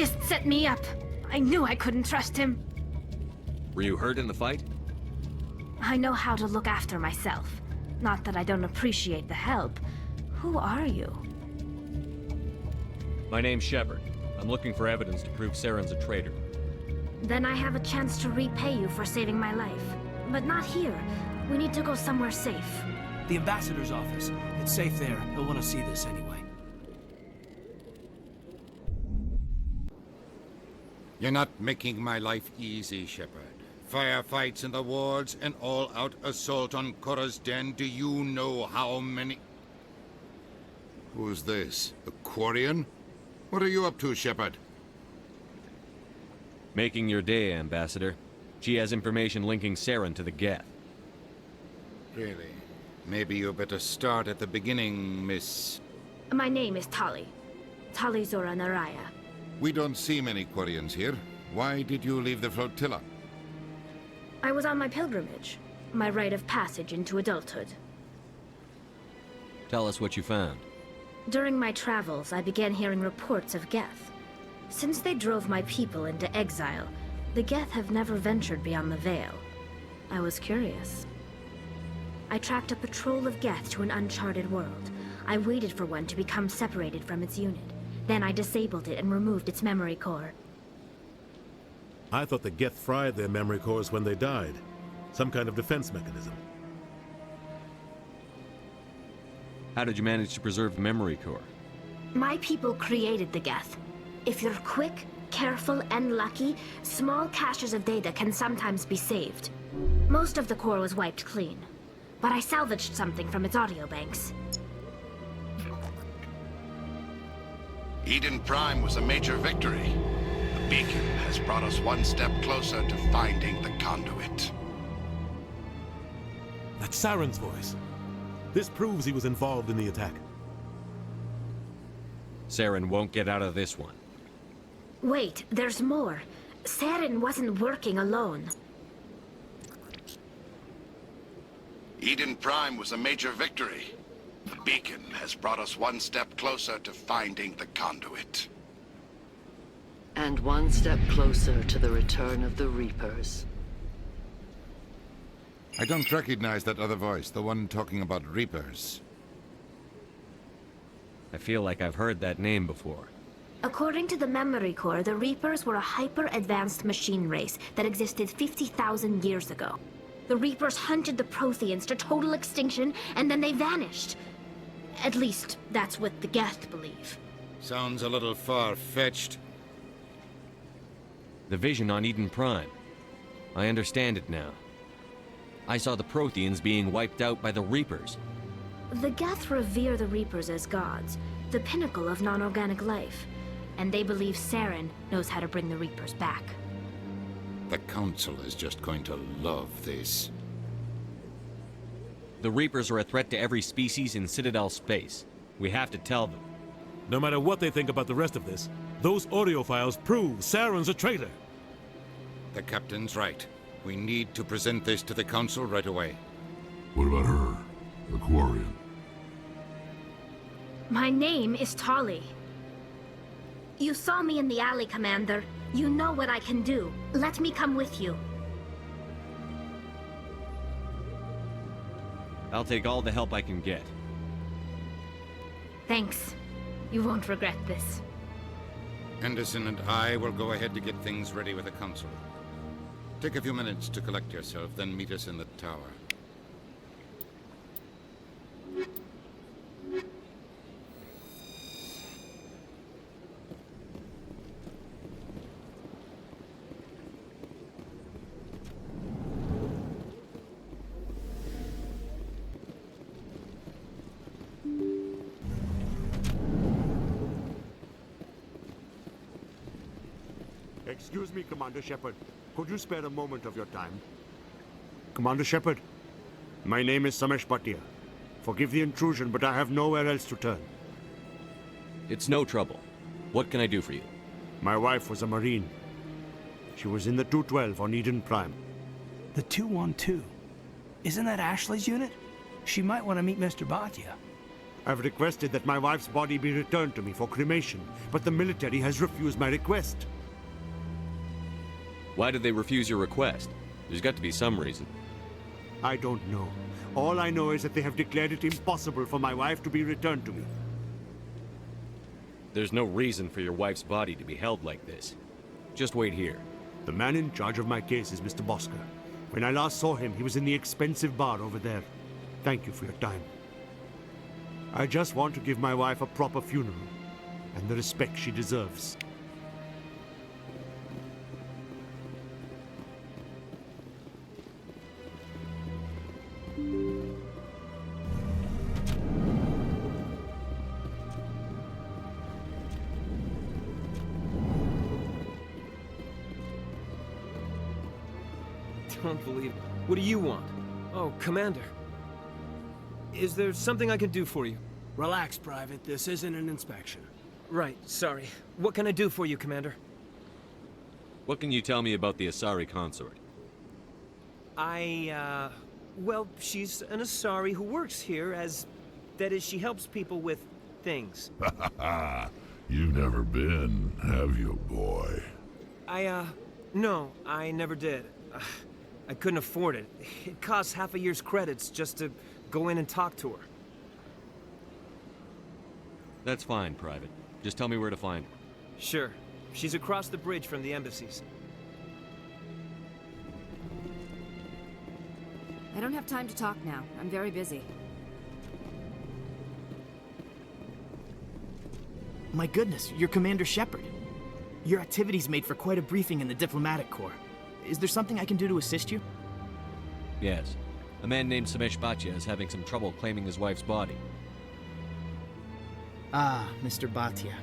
Fist set me up. I knew I couldn't trust him. Were you hurt in the fight? I know how to look after myself. Not that I don't appreciate the help. Who are you? My name's Shepard. I'm looking for evidence to prove Saren's a traitor. Then I have a chance to repay you for saving my life. But not here. We need to go somewhere safe. The ambassador's office. It's safe there. He'll want to see this anyway. You're not making my life easy, Shepard. Firefights in the wards, an all-out assault on Korra's den. Do you know how many... Who's this? A Quarian? What are you up to, Shepard? Making your day, Ambassador. She has information linking Saren to the Geth. Really? Maybe you better start at the beginning, Miss... My name is Tali. Tali Zora Naraya. We don't see many Quarians here. Why did you leave the flotilla? I was on my pilgrimage. My rite of passage into adulthood. Tell us what you found. During my travels, I began hearing reports of Geth. Since they drove my people into exile, the Geth have never ventured beyond the Veil. I was curious. I tracked a patrol of Geth to an uncharted world. I waited for one to become separated from its unit. Then I disabled it and removed its memory core. I thought the Geth fried their memory cores when they died. Some kind of defense mechanism. How did you manage to preserve the memory core? My people created the Geth. If you're quick, careful, and lucky, small caches of data can sometimes be saved. Most of the core was wiped clean, but I salvaged something from its audio banks. Eden Prime was a major victory. The beacon has brought us one step closer to finding the conduit. That's Saren's voice. This proves he was involved in the attack. Saren won't get out of this one. Wait, there's more. Saren wasn't working alone. Eden Prime was a major victory. The beacon has brought us one step closer to finding the conduit. And one step closer to the return of the Reapers. I don't recognize that other voice, the one talking about Reapers. I feel like I've heard that name before. According to the memory core, the Reapers were a hyper-advanced machine race that existed 50,000 years ago. The Reapers hunted the Protheans to total extinction, and then they vanished. At least, that's what the Geth believe. Sounds a little far-fetched. The vision on Eden Prime. I understand it now. I saw the Protheans being wiped out by the Reapers. The Geth revere the Reapers as gods, the pinnacle of non-organic life. And they believe Saren knows how to bring the Reapers back. The Council is just going to love this. The Reapers are a threat to every species in Citadel space. We have to tell them. No matter what they think about the rest of this, those audio files prove Saren's a traitor. The captain's right. We need to present this to the Council right away. What about her? The Quarian? My name is Tolly. You saw me in the alley, Commander. You know what I can do. Let me come with you. I'll take all the help I can get. Thanks. You won't regret this. Anderson and I will go ahead to get things ready with the Council. Take a few minutes to collect yourself, then meet us in the tower. Excuse me, Commander Shepard. Could you spare a moment of your time? Commander Shepard, my name is Samesh Bhatia. Forgive the intrusion, but I have nowhere else to turn. It's no trouble. What can I do for you? My wife was a Marine. She was in the 212 on Eden Prime. The 212? Isn't that Ashley's unit? She might want to meet Mr. Bhatia. I've requested that my wife's body be returned to me for cremation, but the military has refused my request. Why did they refuse your request? There's got to be some reason. I don't know. All I know is that they have declared it impossible for my wife to be returned to me. There's no reason for your wife's body to be held like this. Just wait here. The man in charge of my case is Mr. Bosker. When I last saw him, he was in the expensive bar over there. Thank you for your time. I just want to give my wife a proper funeral, and the respect she deserves. Don't believe it. What do you want? Oh, Commander. Is there something I can do for you? Relax, Private. This isn't an inspection. Right, sorry. What can I do for you, Commander? What can you tell me about the Asari consort? Well, she's an Asari who works here as... That is, she helps people with things. You've never been, have you, boy? No, I never did. I couldn't afford it. It costs half a year's credits just to go in and talk to her. That's fine, Private. Just tell me where to find her. Sure. She's across the bridge from the embassies. I don't have time to talk now. I'm very busy. My goodness, you're Commander Shepard. Your activities made for quite a briefing in the Diplomatic Corps. Is there something I can do to assist you? Yes. A man named Samesh Bhatia is having some trouble claiming his wife's body. Ah, Mr. Bhatia.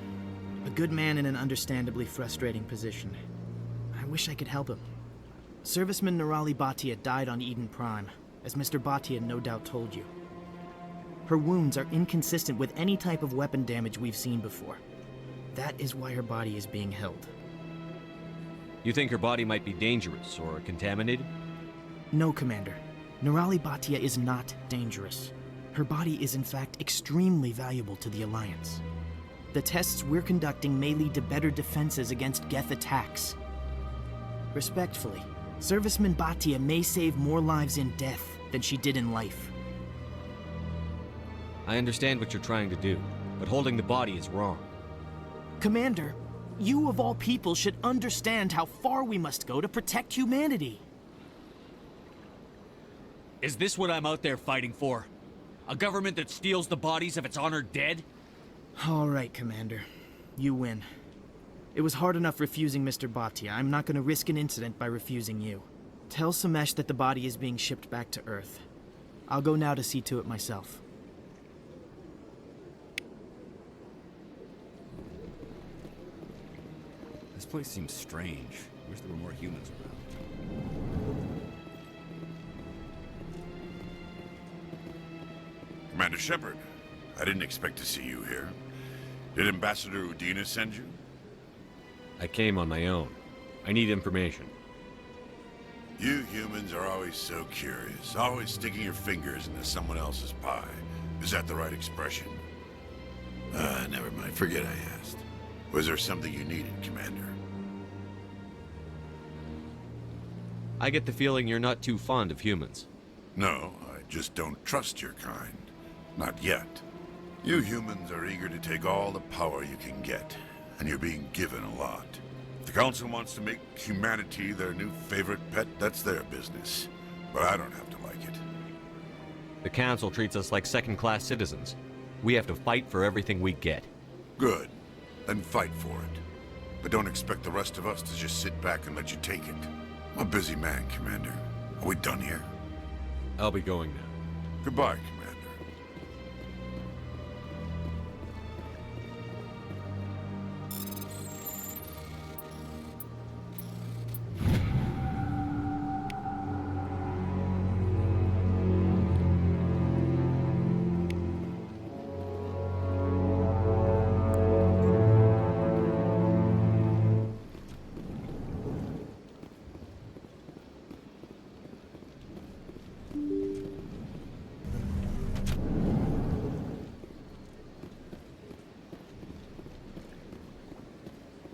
A good man in an understandably frustrating position. I wish I could help him. Serviceman Nirali Bhatia died on Eden Prime, as Mr. Bhatia no doubt told you. Her wounds are inconsistent with any type of weapon damage we've seen before. That is why her body is being held. You think her body might be dangerous or contaminated? No, Commander. Nirali Bhatia is not dangerous. Her body is in fact extremely valuable to the Alliance. The tests we're conducting may lead to better defenses against Geth attacks. Respectfully, Serviceman Bhatia may save more lives in death than she did in life. I understand what you're trying to do, but holding the body is wrong. Commander, you of all people should understand how far we must go to protect humanity. Is this what I'm out there fighting for? A government that steals the bodies of its honored dead? All right, Commander. You win. It was hard enough refusing Mr. Bhatia. I'm not going to risk an incident by refusing you. Tell Samesh that the body is being shipped back to Earth. I'll go now to see to it myself. This place seems strange. Wish there were more humans around. Commander Shepard, I didn't expect to see you here. Did Ambassador Udina send you? I came on my own. I need information. You humans are always so curious, always sticking your fingers into someone else's pie. Is that the right expression? Never mind. Forget I asked. Was there something you needed, Commander? I get the feeling you're not too fond of humans. No, I just don't trust your kind. Not yet. You humans are eager to take all the power you can get, and you're being given a lot. If the Council wants to make humanity their new favorite pet, that's their business. But I don't have to like it. The Council treats us like second-class citizens. We have to fight for everything we get. Good. Then fight for it. But don't expect the rest of us to just sit back and let you take it. I'm a busy man, Commander. Are we done here? I'll be going now. Goodbye, Commander.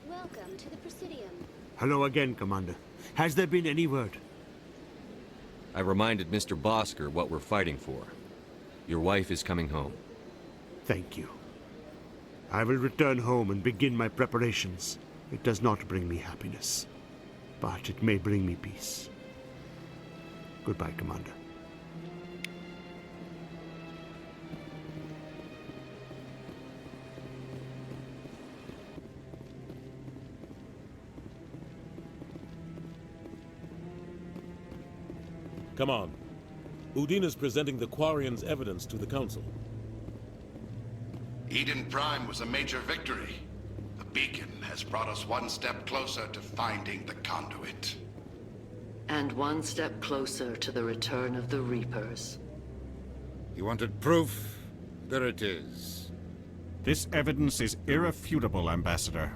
Welcome to the Presidium. Hello again, Commander. Has there been any word? I reminded Mr. Bosker what we're fighting for. Your wife is coming home. Thank you. I will return home and begin my preparations. It does not bring me happiness, but it may bring me peace. Goodbye, Commander. Come on. Udina's presenting the Quarians' evidence to the Council. Eden Prime was a major victory. The beacon has brought us one step closer to finding the conduit. And one step closer to the return of the Reapers. You wanted proof? There it is. This evidence is irrefutable, Ambassador.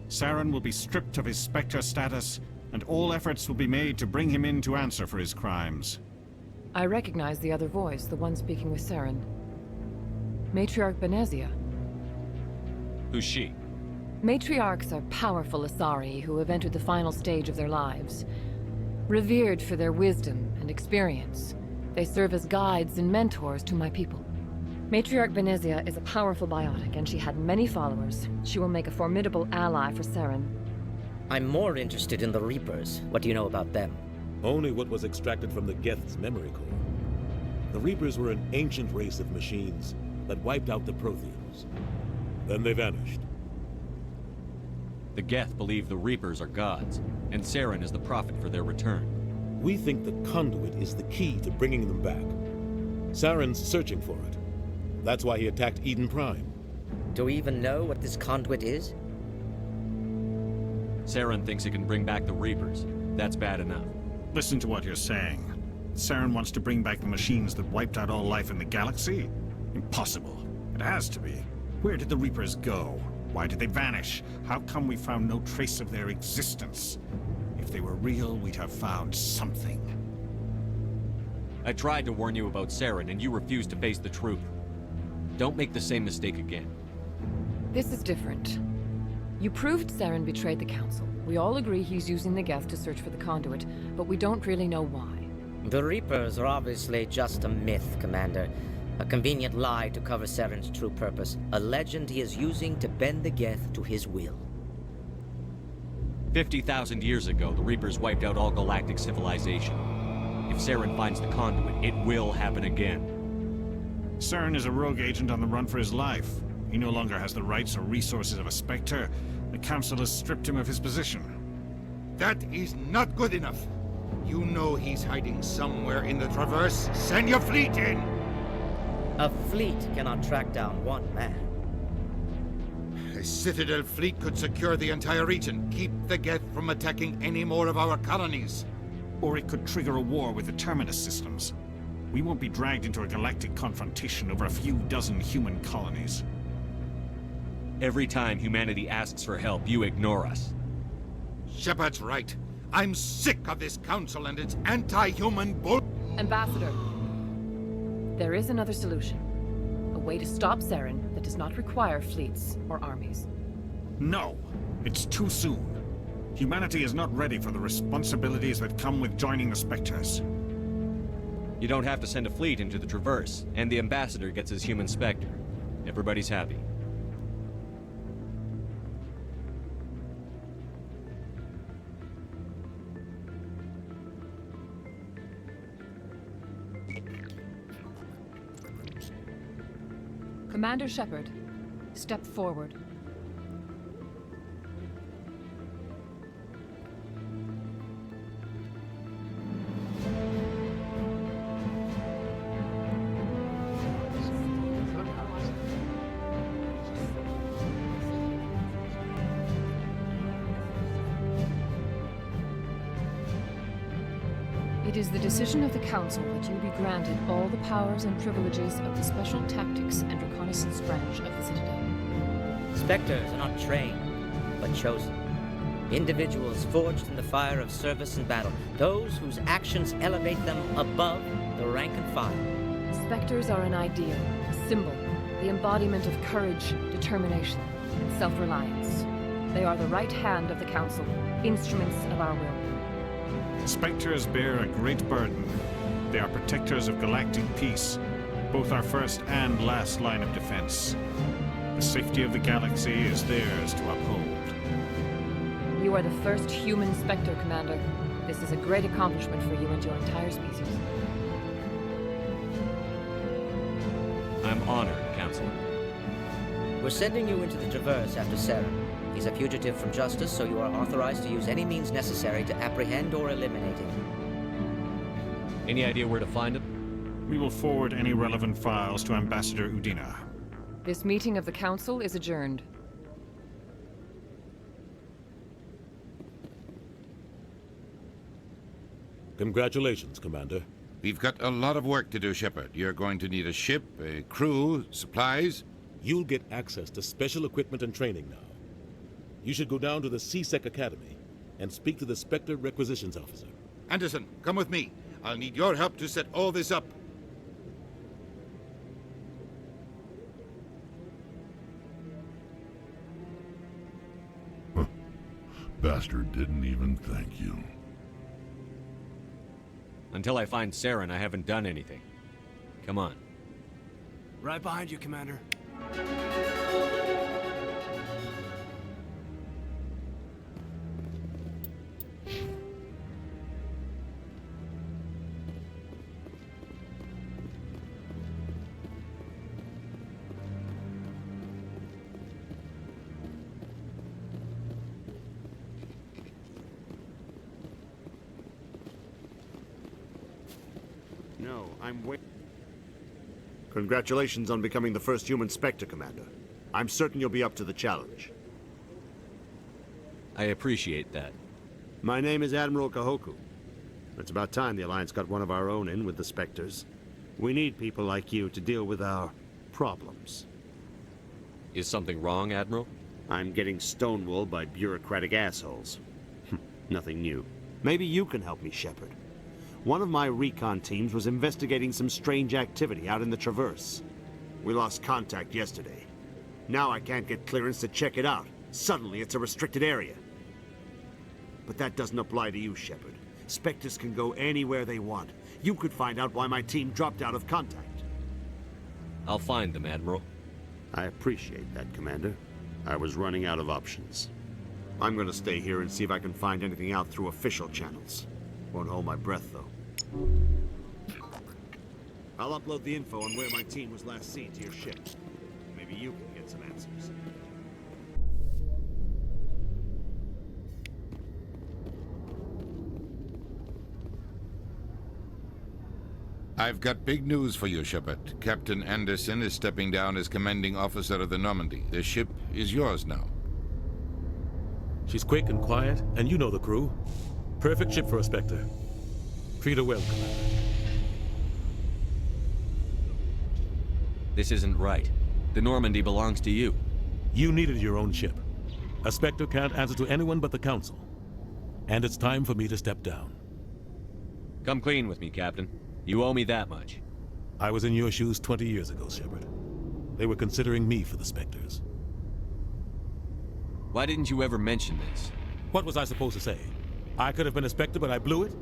Saren will be stripped of his Spectre status, and all efforts will be made to bring him in to answer for his crimes. I recognize the other voice, the one speaking with Saren. Matriarch Benezia. Who's she? Matriarchs are powerful Asari who have entered the final stage of their lives. Revered for their wisdom and experience, they serve as guides and mentors to my people. Matriarch Benezia is a powerful biotic, and she had many followers. She will make a formidable ally for Saren. I'm more interested in the Reapers. What do you know about them? Only what was extracted from the Geth's memory core. The Reapers were an ancient race of machines that wiped out the Protheans. Then they vanished. The Geth believe the Reapers are gods, and Saren is the prophet for their return. We think the conduit is the key to bringing them back. Saren's searching for it. That's why he attacked Eden Prime. Do we even know what this conduit is? Saren thinks it can bring back the Reapers. That's bad enough. Listen to what you're saying. Saren wants to bring back the machines that wiped out all life in the galaxy? Impossible. It has to be. Where did the Reapers go? Why did they vanish? How come we found no trace of their existence? If they were real, we'd have found something. I tried to warn you about Saren, and you refused to face the truth. Don't make the same mistake again. This is different. You proved Saren betrayed the Council. We all agree he's using the Geth to search for the conduit, but we don't really know why. The Reapers are obviously just a myth, Commander. A convenient lie to cover Saren's true purpose. A legend he is using to bend the Geth to his will. 50,000 years ago, the Reapers wiped out all galactic civilization. If Saren finds the conduit, it will happen again. Saren is a rogue agent on the run for his life. He no longer has the rights or resources of a Spectre. The Council has stripped him of his position. That is not good enough. You know he's hiding somewhere in the Traverse. Send your fleet in! A fleet cannot track down one man. A Citadel fleet could secure the entire region, keep the Geth from attacking any more of our colonies. Or it could trigger a war with the Terminus systems. We won't be dragged into a galactic confrontation over a few dozen human colonies. Every time humanity asks for help, you ignore us. Shepard's right. I'm sick of this council and its anti-human bull... Ambassador, there is another solution. A way to stop Saren that does not require fleets or armies. No, it's too soon. Humanity is not ready for the responsibilities that come with joining the Spectres. You don't have to send a fleet into the Traverse, and the Ambassador gets his human Spectre. Everybody's happy. Commander Shepard, step forward. It is the decision of the Council that you be granted all the powers and privileges of the Special Tactics and Reconnaissance branch of the Citadel. Spectres are not trained, but chosen. Individuals forged in the fire of service and battle. Those whose actions elevate them above the rank and file. Spectres are an ideal, a symbol, the embodiment of courage, determination, and self-reliance. They are the right hand of the Council, instruments of our will. Spectres bear a great burden. They are protectors of galactic peace, both our first and last line of defense. The safety of the galaxy is theirs to uphold. You are the first human Spectre, Commander. This is a great accomplishment for you and your entire species. I'm honored, Counselor. We're sending you into the Traverse after Saren. He's a fugitive from justice, so you are authorized to use any means necessary to apprehend or eliminate him. Any idea where to find him? We will forward any relevant files to Ambassador Udina. This meeting of the Council is adjourned. Congratulations, Commander. We've got a lot of work to do, Shepard. You're going to need a ship, a crew, supplies. You'll get access to special equipment and training now. You should go down to the C-Sec Academy and speak to the Spectre Requisitions Officer. Anderson, come with me. I'll need your help to set all this up. Bastard didn't even thank you. Until I find Saren, I haven't done anything. Come on. Right behind you, Commander. No, I'm waiting. Congratulations on becoming the first human Spectre, Commander. I'm certain you'll be up to the challenge. I appreciate that. My name is Admiral Kahoku. It's about time the Alliance got one of our own in with the Spectres. We need people like you to deal with our problems. Is something wrong, Admiral? I'm getting stonewalled by bureaucratic assholes. Nothing new. Maybe you can help me, Shepard. One of my recon teams was investigating some strange activity out in the Traverse. We lost contact yesterday. Now I can't get clearance to check it out. Suddenly it's a restricted area. But that doesn't apply to you, Shepard. Spectres can go anywhere they want. You could find out why my team dropped out of contact. I'll find them, Admiral. I appreciate that, Commander. I was running out of options. I'm gonna stay here and see if I can find anything out through official channels. Won't hold my breath, though. I'll upload the info on where my team was last seen to your ship. Maybe you can get some answers. I've got big news for you, Shepard. Captain Anderson is stepping down as commanding officer of the Normandy. The ship is yours now. She's quick and quiet, and you know the crew. Perfect ship for a Spectre. Treat her well, Commander. This isn't right. The Normandy belongs to you. You needed your own ship. A Spectre can't answer to anyone but the Council. And it's time for me to step down. Come clean with me, Captain. You owe me that much. I was in your shoes 20 years ago, Shepard. They were considering me for the Spectres. Why didn't you ever mention this? What was I supposed to say? I could have been a Spectre, but I blew it?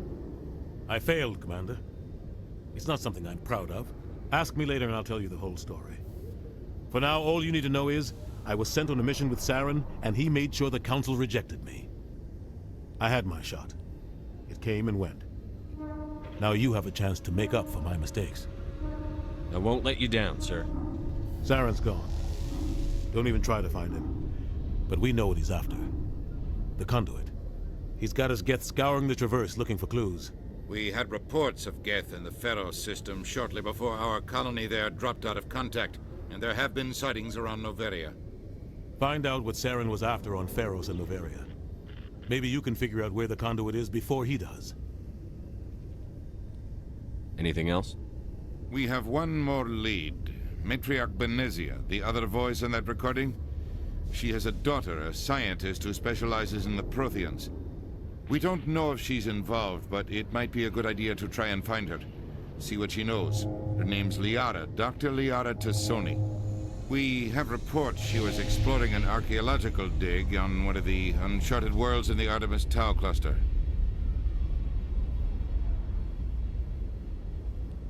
I failed, Commander. It's not something I'm proud of. Ask me later and I'll tell you the whole story. For now, all you need to know is, I was sent on a mission with Saren, and he made sure the Council rejected me. I had my shot. It came and went. Now you have a chance to make up for my mistakes. I won't let you down, sir. Saren's gone. Don't even try to find him. But we know what he's after. The conduit. He's got his Geth scouring the Traverse looking for clues. We had reports of Geth in the Pharaoh system shortly before our colony there dropped out of contact, and there have been sightings around Noveria. Find out what Saren was after on Pharaohs and Noveria. Maybe you can figure out where the conduit is before he does. Anything else? We have one more lead. Matriarch Benezia, the other voice in that recording. She has a daughter, a scientist who specializes in the Protheans. We don't know if she's involved, but it might be a good idea to try and find her. See what she knows. Her name's Liara, Dr. Liara Tassoni. We have reports she was exploring an archaeological dig on one of the uncharted worlds in the Artemis Tau cluster.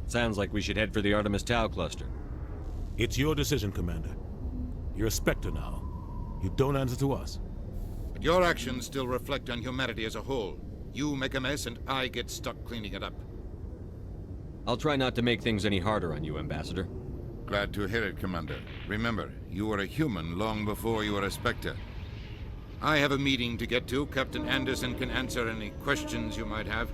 Sounds like we should head for the Artemis Tau cluster. It's your decision, Commander. You're a Spectre now. You don't answer to us. But your actions still reflect on humanity as a whole. You make a mess and I get stuck cleaning it up. I'll try not to make things any harder on you, Ambassador. Glad to hear it, Commander. Remember, you were a human long before you were a Spectre. I have a meeting to get to. Captain Anderson can answer any questions you might have.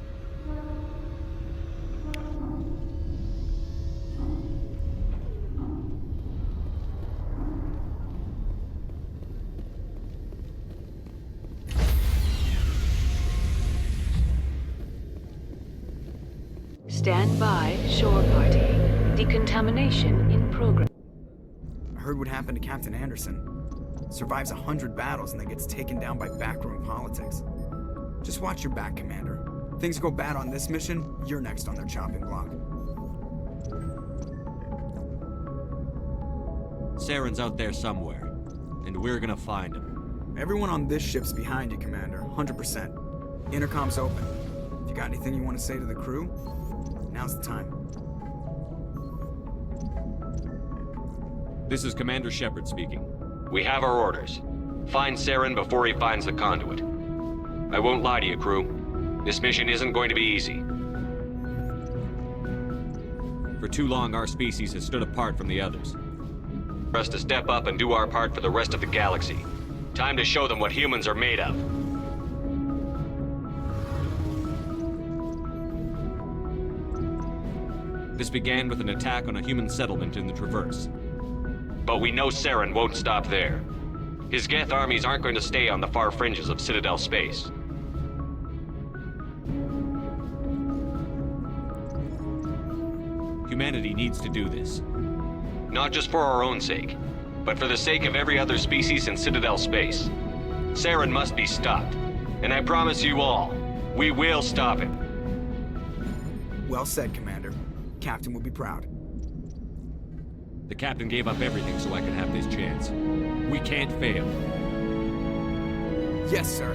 Stand by, shore party. Decontamination in progress. I heard what happened to Captain Anderson. Survives 100 battles and then gets taken down by backroom politics. Just watch your back, Commander. Things go bad on this mission, you're next on their chopping block. Saren's out there somewhere, and we're gonna find him. Everyone on this ship's behind you, Commander. 100%. Intercom's open. If you got anything you want to say to the crew, now's the time. This is Commander Shepard speaking. We have our orders. Find Saren before he finds the conduit. I won't lie to you, crew. This mission isn't going to be easy. For too long, our species has stood apart from the others. For us to step up and do our part for the rest of the galaxy. Time to show them what humans are made of. This began with an attack on a human settlement in the Traverse. But we know Saren won't stop there. His Geth armies aren't going to stay on the far fringes of Citadel space. Humanity needs to do this. Not just for our own sake, but for the sake of every other species in Citadel space. Saren must be stopped. And I promise you all, we will stop him. Well said, Commander. Captain will be proud. The captain gave up everything so I could have this chance. We can't fail. Yes, sir.